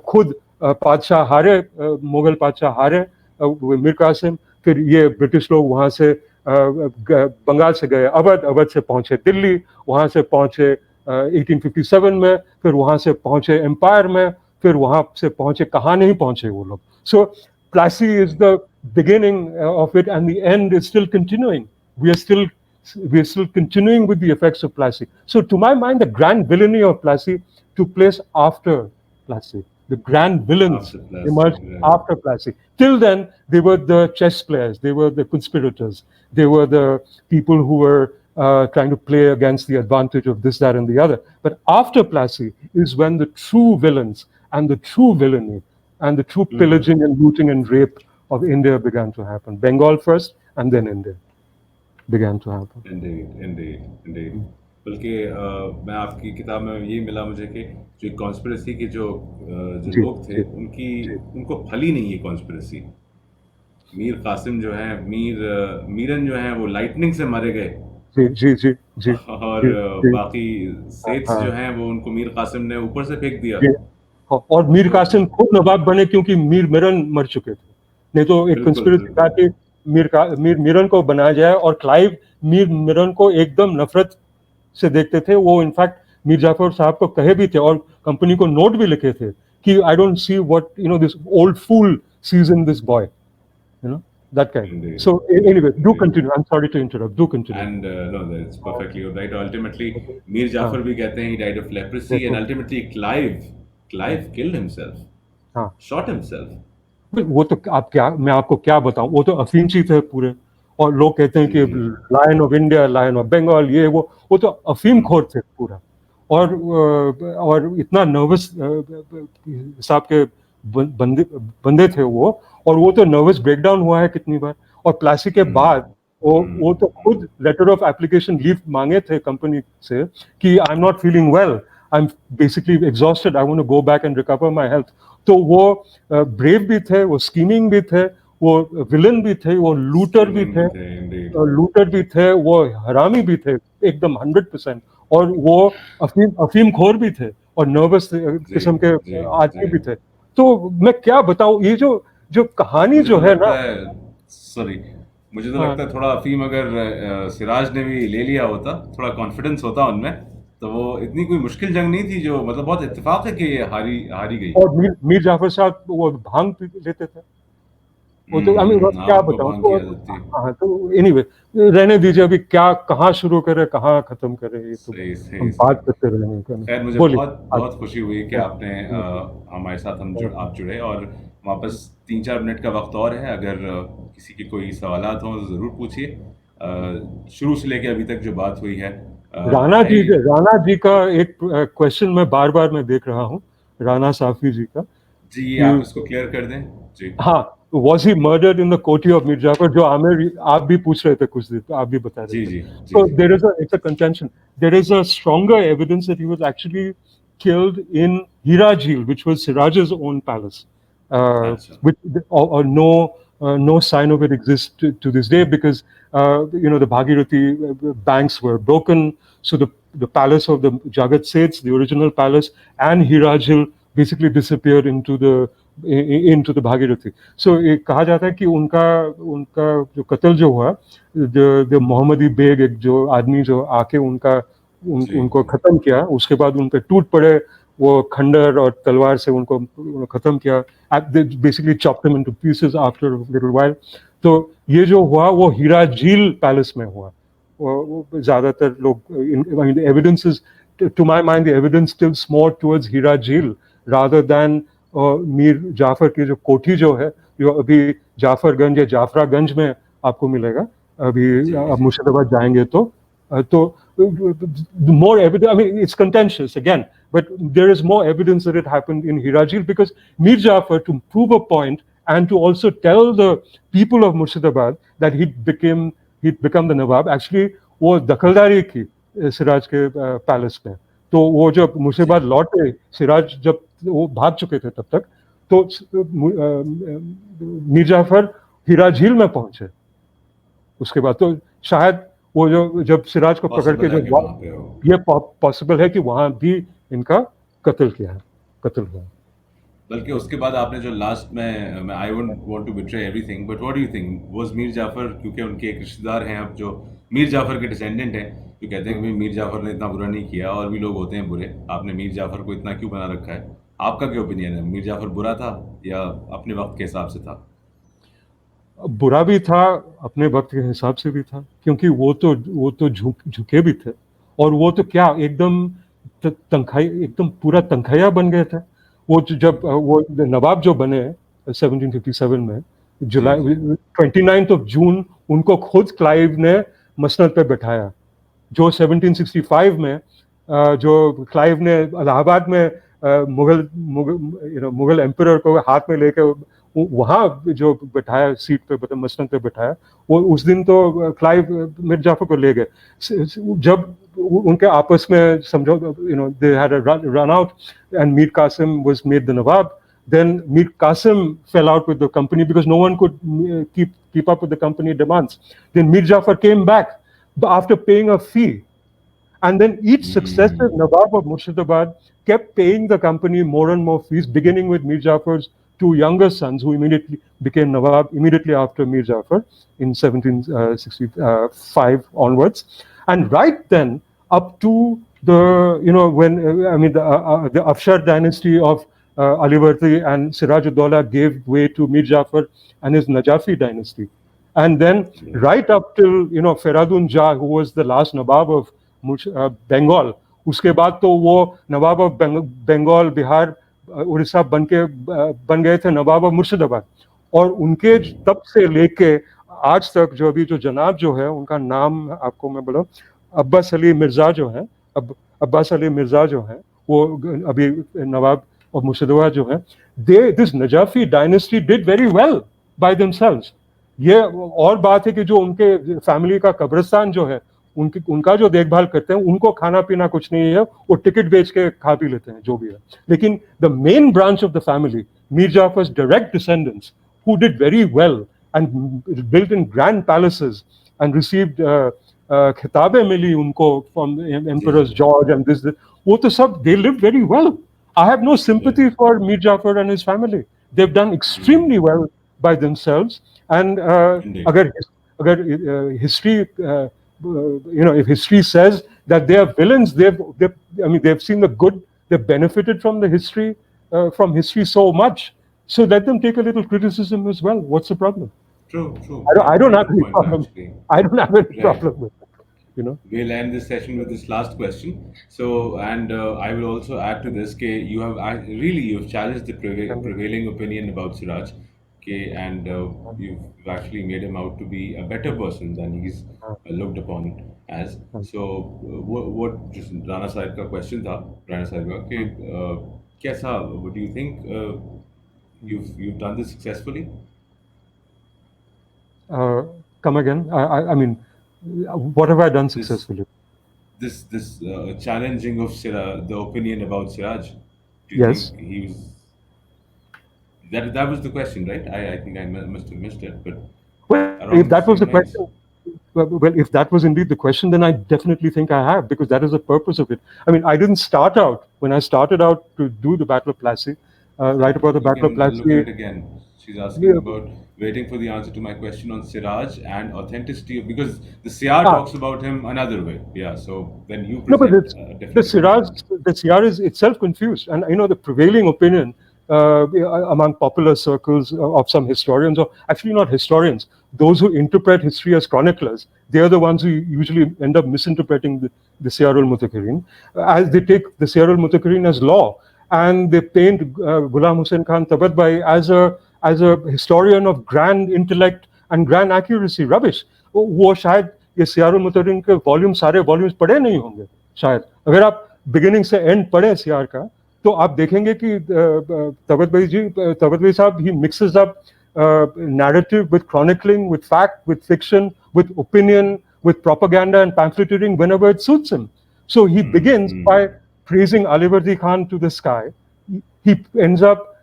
खुद पादशाह हारे, मुगल पादशाह हारे, मीर कासिम. फिर ये ब्रिटिश लोग वहाँ से बंगाल से गए अवध, अवध से पहुंचे दिल्ली, वहाँ से पहुंचे 1857 में, फिर वहाँ से पहुंचे एम्पायर में, फिर वहाँ से पहुंचे कहाँ नहीं पहुंचे वो लोग. सो Plassey is the beginning of it, and the end is still continuing. We are still continuing with the effects of Plassey. So, to my mind, the grand villainy of Plassey took place after Plassey. The grand villains emerged after Plassey. Till then, they were the chess players, they were the conspirators, they were the people who were trying to play against the advantage of this, that, and the other. But after Plassey is when the true villains and the true villainy and the true pillaging and looting and rape of India began to happen. Bengal first, and then India began to happen. Indeed. बल्कि मैं आपकी किताब में ये मिला मुझे कि जो कॉन्स्पिरेसी के जो लोग थे, उनको फली नहीं है कॉन्स्पिरेसी. मीर कासिम जो है, मीरन जो है, वो लाइटनिंग से मारे गए. जी. और बाकी सेठ्स जो हैं, वो उनको मीर कासिम ने ऊपर से फेंक दिया. और मीर कासिम खुद नवाब बने क्योंकि मीर मिरन मर चुके थे. नहीं तो एक कंस्पिरेसी था कि मीर मिरन को बनाया जाए, और क्लाइव मीर मिरन को एकदम नफरत से देखते थे. वो इनफैक्ट मीर जाफर साहब को कहे भी थे, और कंपनी को नोट भी लिखे थे कि I don't see what this old fool sees in this boy, that kind. Indeed. So anyway, do continue. I'm sorry to interrupt. Do continue. And no, that's perfectly right. Ultimately, Mir Jafar भी कहते हैं he died of leprosy, and ultimately Clive killed himself. Shot himself. वो तो मैं आपको क्या बताऊं, वो तो अफीमची थे पूरे, और लोग कहते हैं कि lion of India, lion of Bengal, ये वो तो अफीम खोर थे पूरा, और इतना नर्वस हिसाब के बंदे थे वो, और वो तो नर्वस ब्रेकडाउन हुआ है कितनी बार. और प्लासी के बाद वो तो खुद लेटर ऑफ एप्लीकेशन लीव मांगे थे कंपनी से कि I am not feeling well, I am basically exhausted, I want to go back and recover my health. तो वो ब्रेव भी थे, वो स्कीमिंग भी थे, वो विलन भी थे, वो लूटर भी थे, वो हरामी भी थे एकदम 100%, और वो अफीम खोर भी थे, और नर्वस किस्म के आदमी भी थे. तो मैं क्या बताऊं, ये जो जो कहानी मुझे जो तो है ना। लगता है, सॉरी, मुझे तो लगता हाँ, है थोड़ा अफीम अगर सिराज ने भी ले लिया होता, थोड़ा कॉन्फिडेंस होता उनमें, तो वो इतनी कोई मुश्किल जंग नहीं थी, जो मतलब बहुत इत्तेफाक है कि ये हारी हारी गई। और मीर जाफर साहब वो भांग पी लेते थे। वो तो आई मीन बस हाँ, क्या उनको बताऊं भांग तो। की आदत थी। हाँ तो एनीवे, रहने दीजिए, अभी क्या कहाँ शुरू करें कहाँ खत्म करें, ये तो सही सही हम सही। बात करते रहेंगे खैर, मुझे बोलिए। बहुत बहुत खुशी हुई कि आपने हमारे साथ आप जुड़े, और वापस 3-4 मिनट का वक्त और है, अगर किसी के कोई सवालात हों तो ज़रूर पूछिए। शुरू से लेके अभी तक जो बात हुई है, है ही। राणा जी का एक क्वेश्चन मैं बार बार मैं देख रहा हूँ, राणा साफी जी का, जी, ये कि आप इसको क्लियर कर दें। जी हाँ, was he murdered in the कोठी ऑफ मीर जाफर, जो आमिर आप भी पूछ रहे थे कुछ दिन, तो आप भी बता रहे जी थे। जी जी तो जी। There is it's a contention, there is a stronger evidence that he was actually killed in Hira Jheel, which was Siraj's own palace, अच्छा। or no no sign of it exists to this day, because the Bhagirathi banks were broken, so the palace of the Jagat Seths, the original palace, and Hira Jheel basically disappeared into the Bhagirathi. So ये कहा जाता है कि उनका उनका जो कत्ल जो हुआ, जो मोहम्मदी बेग, एक जो आदमी जो आके जी उनको जी खत्म किया, उसके बाद उन पे टूट पड़े, वो खंडर और तलवार से उनको खत्म किया, basically chopped them into pieces after little while. तो ये जो हुआ वो हीरा झील पैलेस में हुआ। वो ज्यादातर लोग, evidence is, to my mind the evidence tilts more towards Hira Jheel rather then Mir Jafar की जो कोठी जो है, जो अभी जाफरगंज या जाफरागंज में आपको मिलेगा। अभी जी आप जी। मुर्शिदाबाद जाएंगे तो more evidence. I mean, it's contentious again, but there is more evidence that it happened in Hirajil, because Mir Jafar, to prove a point and to also tell the people of Murshidabad that he'd become the Nawab, actually वो दखलदारी की सिराज के palace में। तो वो जब जी मुर्शिदाबाद लौटे, सिराज जब वो भाग चुके थे तब तक, तो मीर जाफर हीरा झील में पहुंचे उसके बाद। तो शायद वो जो जब सिराज को पकड़ के पॉसिबल है जो कि वहाँ पे हो। ये पॉसिबल है कि वहां भी इनका कत्ल हुआ। बल्कि उसके बाद आपने जो लास्ट में, I wouldn't want to betray everything, but what do you think, was Mir Jafar, क्योंकि उनके एक रिश्तेदार हैं अब जो मीर जाफर के डिसेंडेंट हैं, जो कहते हैं कि भाई मीर जाफर ने इतना बुरा नहीं किया, और भी लोग होते हैं बुरे, आपने मीर जाफर को इतना क्यों बना रखा है? आपका क्या ओपिनियन है, मीर जाफर बुरा था या अपने वक्त के हिसाब से था? बुरा भी था, अपने वक्त के हिसाब से भी था, क्योंकि वो तो झुके भी थे, और वो तो क्या एकदम तंखाई, एकदम पूरा तंखाया बन गए थे। जब वो नवाब जो बने 1757 में, जी जुलाई जी 29 जून, उनको खुद क्लाइव ने मसनद पे बैठाया। जो 1765 में जो क्लाइव ने इलाहाबाद में मुगल एम्परर को हाथ में लेके वहां जो बैठाया, सीट पे मतलब मसनद पे बैठाया, वो उस दिन तो क्लाइव मिर जाफर को ले गए। जब उनके आपस में समझो, they had run out and Mir Qasim was made the Nawab, then Mir Qasim fell out with the company because no one could keep up with the company demands. Then Mir Jafar came back after paying a fee, and then each successive Nawab of Murshidabad kept paying the company more and more fees, beginning with Mir Jafar's two younger sons, who immediately became Nawab immediately after Mir Jafar in 1765 onwards. And right then, up to the Afshar dynasty of Alivardi and Sirajuddaula gave way to Mir Jafar and his Najafi dynasty. And then जी right up till Feradun Jah, who was the last Nawab of Bengal, उसके बाद तो वो Nawab of Bengal, Bihar, Orissa बन गए थे नवाब of Murshidabad. और उनके तब से लेके आज तक जो अभी जो जनाब जो है, उनका नाम आपको मैं बोला, अब्बास अली मिर्जा जो है, अब्बास अली मिर्जा जो है, वो अभी नवाब ऑफ मुर्शिदाबाद जो है, this Najafi dynasty did very well by themselves. ये और बात है कि जो उनके फैमिली का कब्रिस्तान जो है, उनका जो देखभाल करते हैं, उनको खाना पीना कुछ नहीं है, वो टिकट बेच के खा पी लेते हैं जो भी है। लेकिन the main branch of the family, Mir Jafar's direct descendants, who did very well and built in grand palaces and received खिताबें मिली उनको फ्रॉम जी एम्परर्स जॉर्ज एंड दिस, वो तो सब they live very well. I have no sympathy for Mir Jafar and his family. They've done extremely well by themselves. And Indeed. agar history, if history says that they are villains, they've seen the good, they've benefited from history so much. So let them take a little criticism as well. What's the problem? True, true. I don't Very have good any point, problem. actually. I don't have any Right. problem with it. We'll end this session with this last question. So, and I will also add to this, okay, you've challenged the prevailing opinion about Siraj, okay, and you've actually made him out to be a better person than he's looked upon as. So, what just Rana Sahib का question था, Rana Sahib का कि कैसा? What do you think? You've done this successfully? Come again? I mean, what have I done This successfully? this challenging of the opinion about Siraj. Do you Yes. think he was that was the question, right? I think I must have missed it, but Well, if around the that was same the lines. question, if that was indeed the question, then I definitely think I have, because that is the purpose of it. I mean, I didn't start out when I started out to do the Battle of Plassey, write about the You Battle of can look at Plassey. it again. She's asking Yeah, about waiting for the answer to my question on Siraj and authenticity because the CR ah, talks about him another way. Yeah, so then you no, but present a different opinion on it. The Siraj is itself confused, and the prevailing opinion among popular circles of some historians, or actually not historians, those who interpret history as chroniclers, they are the ones who usually end up misinterpreting the Siyar ul Mutakirin, as they take the Siyar ul Mutakirin as law, and they paint Ghulam Hussain Khan Tabatabai as a historian of grand intellect and grand accuracy. Rubbish. वो शायद ये सियारुल मुतरिन के सारे volumes पढ़े नहीं होंगे शायद. अगर आप बिगिनिंग से एंड पढ़े सियार का, तो आप देखेंगे कि तबत भाई साहब, he mixes up narrative with chronicling, with fact, with fiction, with opinion, with propaganda and pamphleteering whenever it suits him. So he begins by praising Alivardi Khan to the sky. He ends up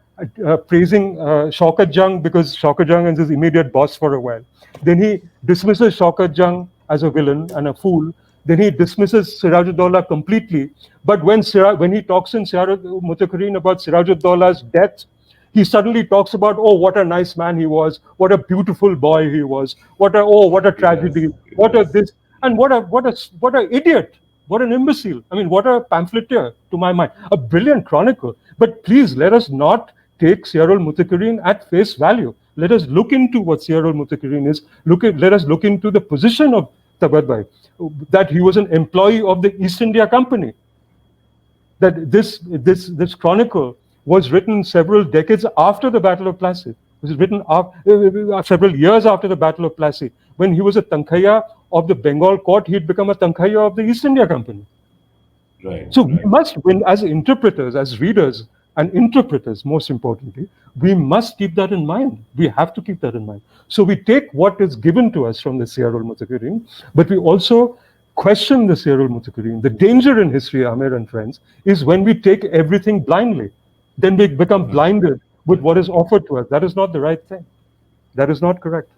praising Shaukat Jung because Shaukat Jung is his immediate boss for a while. Then he dismisses Shaukat Jung as a villain and a fool. Then he dismisses Sirajuddaulah completely. But when he talks in Siyar Mutakirin about Sirajuddaullah's death, he suddenly talks about, oh, what a nice man he was, what a beautiful boy he was, what a He does. tragedy, He what a does. this, and what a idiot, what an imbecile. I mean, what a pamphleteer to my mind, a brilliant chronicle. But please let us not take Siyar Mutakirin at face value. Let us look into what Siyar Mutakirin is. Let us look into the position of Tabatabai, that he was an employee of the East India Company, that this chronicle was written several decades after the Battle of Plassey. It was written several years after the Battle of Plassey. When he was a Tankhaya of the Bengal court, he'd become a Tankhaya of the East India Company. Right. So we must, as interpreters, as readers and interpreters, most importantly, we must keep that in mind. We have to keep that in mind. So we take what is given to us from the Siyar Mutakirin, but we also question the Siyar Mutakirin. The danger in history, Amir and friends, is when we take everything blindly. Then we become blinded with what is offered to us. That is not the right thing. That is not correct.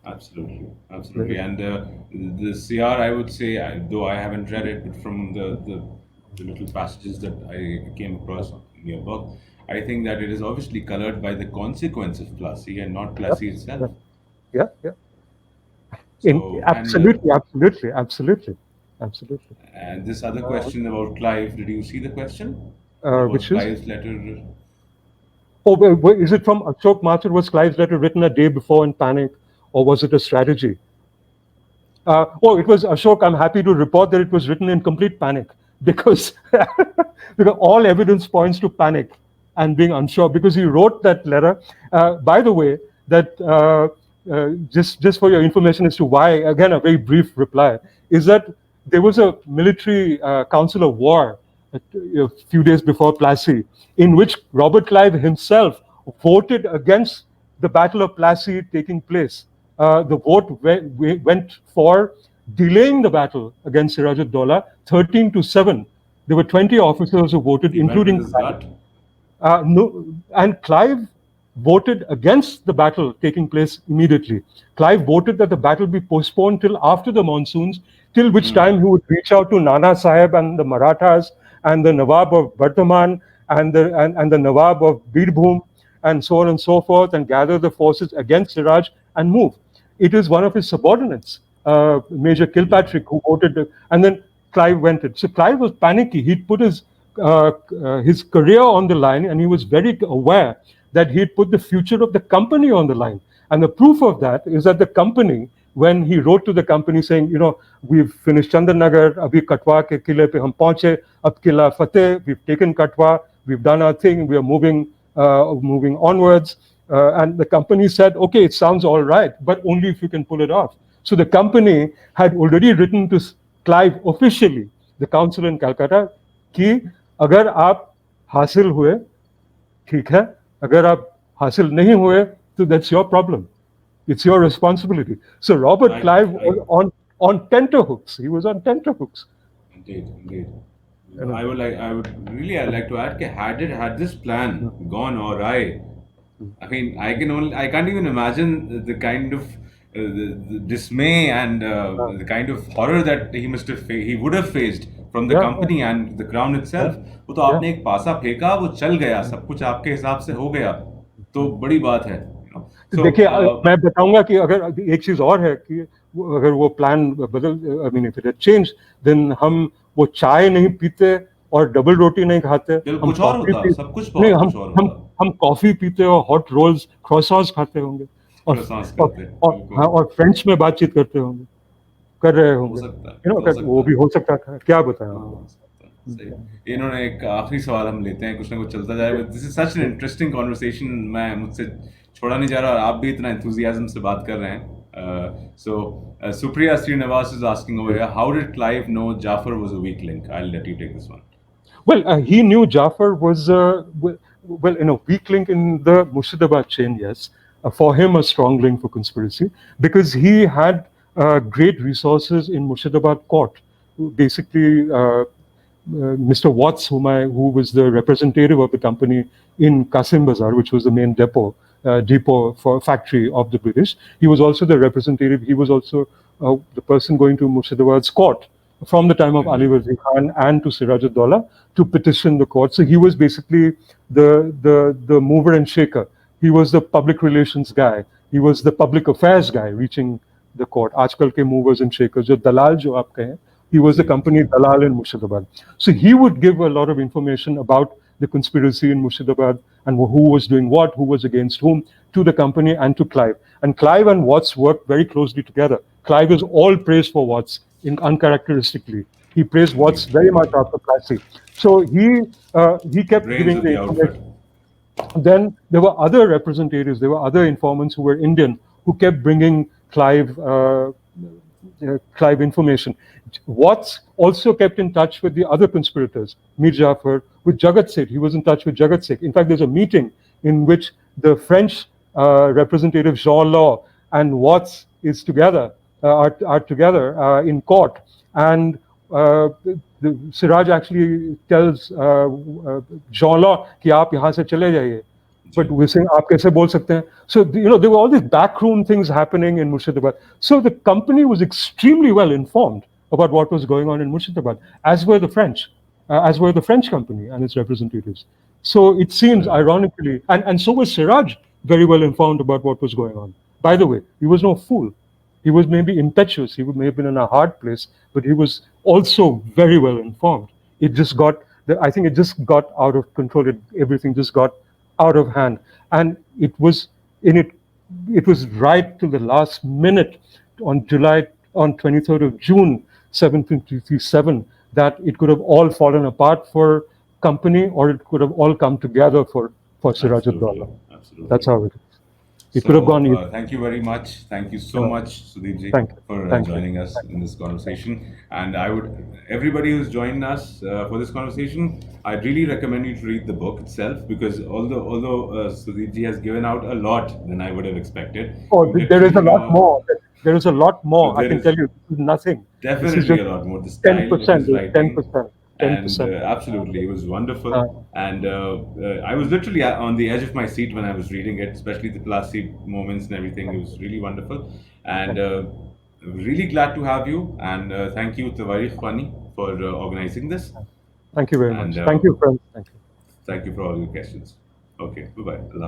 Absolutely, absolutely. And the CR, I would say, though I haven't read it, but from the little passages that I came across in your book, I think that it is obviously colored by the consequence of Plassey and not Plassey itself. Yeah. So, Absolutely. and this other question about Clive, did you see the question about Which is? Clive's letter? Oh, is it from Ashok Mathur? Was Clive's letter written a day before in panic, or was it a strategy? It was Ashok. I'm happy to report that it was written in complete panic because all evidence points to panic and being unsure, because he wrote that letter. By the way, that just for your information as to why, again, a very brief reply, is that there was a military council of war a few days before Plassey, in which Robert Clive himself voted against the Battle of Plassey taking place. The vote went for delaying the battle against Sirajuddaulah 13-7. There were 20 officers who voted, He went including with his Clive. gut. No, and Clive voted against the battle taking place immediately. Clive voted that the battle be postponed till after the monsoons, till which time he would reach out to Nana Sahib and the Marathas and the Nawab of Bardhaman and the Nawab of Birbhum, and so on and so forth, and gather the forces against Siraj and move. It is one of his subordinates, Major Kilpatrick, who voted, and then Clive went it. So Clive was panicky. He'd put his career on the line, and he was very aware that he'd put the future of the company on the line. And the proof of that is that the company, when he wrote to the company saying, we've finished Chandarnagar, abhi Katwa ke kile pe hum pahunche, ab Kila Fateh, we've taken Katwa, we've done our thing, we are moving onwards. And the company said, okay, it sounds all right, but only if you can pull it off. So the company had already written to Clive officially, the council in Calcutta, कि अगर आप हासिल हुए ठीक है, अगर आप हासिल नहीं हुए तो that's your problem. It's your responsibility. So Robert Clive was on tenterhooks. He was on tenterhooks. Indeed. I'd like to add, had this plan gone awry, I mean, I can't even imagine the kind of the dismay and the kind of horror that he would have faced from the company and the crown itself. वो तो आपने एक पासा फेंका, वो चल गया, सब कुछ आपके हिसाब से हो गया, तो बड़ी बात है. So, देखिए, मैं बताऊंगा कि अगर एक चीज और है कि अगर वो प्लान बदल, I mean if it change, then हम वो चाय नहीं पीते और डबल रोटी नहीं खाते, हम कुछ और होता, सब कुछ नहीं, कुछ और होता. हम कॉफी पीते और हॉट रोल्स क्रॉसॉस खाते होंगे और फ्रेंच में बातचीत करते होंगे, कर रहे होंगे, वो भी हो सकता था, क्या बताया. इन्होंने एक आखिरी सवाल हम लेते हैं, कुछ ना कुछ चलता जाए. This is such an interesting conversation. मैं मुझसे छोड़ा नहीं जा रहा और आप भी इतना एंथुजियाज्म से बात कर रहे हैं. So Supriya Srinivas is asking over here, how did Clive know Jafar was a weak link? I'll let you take this one. Well, he knew Jafar was weak link in the Murshidabad chain, yes. For him, a strong link for conspiracy, because he had great resources in Murshidabad court. Basically, Mr. Watts, who was the representative of the company in Qasim Bazar, which was the main depot for factory of the British, he was also the representative. He was also the person going to Murshidabad's court from the time of Ali Wazir Khan and to Siraj-ud-Daulah to petition the court. So he was basically the mover and shaker. He was the public relations guy. He was the public affairs guy reaching the court. Aajkal ke movers and shakers, jo dalal jo aap kahe, he was the company dalal in Murshidabad. So he would give a lot of information about the conspiracy in Murshidabad and who was doing what, who was against whom, to the company and to Clive. And Clive and Watts worked very closely together. Clive is all praise for Watts uncharacteristically. He praised Watts very much after Plassey. So he kept giving the information. Then there were other representatives, there were other informants who were Indian who kept bringing Clive information. Watts also kept in touch with the other conspirators, Mir Jafar, with Jagat Singh. He was in touch with Jagat Singh. In fact, there's a meeting in which the French representative Jean Law and Watts is together, are together in court. And Siraj actually tells Jean Law कि आप यहाँ से चले जाइए. But we're saying, आप कैसे बोल सकते हैं? So, there were all these backroom things happening in Murshidabad. So the company was extremely well informed about what was going on in Murshidabad, as were the French company and its representatives. So it seems ironically, and so was Siraj very well informed about what was going on. By the way, he was no fool. He was maybe impetuous. He may have been in a hard place, but he was also very well informed. I think it just got out of control. Everything just got out of hand, and it was right to the last minute on 23rd of June 1757 that it could have all fallen apart for company, or it could have all come together for Siraj-ud-Daulah. That's how it is. It could have gone either. Thank you very much. Thank you so much, Sudeep ji, for joining us in this conversation. And everybody who's joined us for this conversation, I really recommend you to read the book itself, because although Sudeep ji has given out a lot than I would have expected. Oh, there is a lot more. There is a lot more. I can tell you, nothing. Definitely a lot more. The style 10%. 10%. And absolutely, it was wonderful. And I was literally on the edge of my seat when I was reading it, especially the Plassey moments and everything. It was really wonderful. And really glad to have you. And thank you, Tawarikh Fani, for organizing this. Thank you very much. Thank you, friends. Thank you. Thank you for all your questions. Okay, bye bye.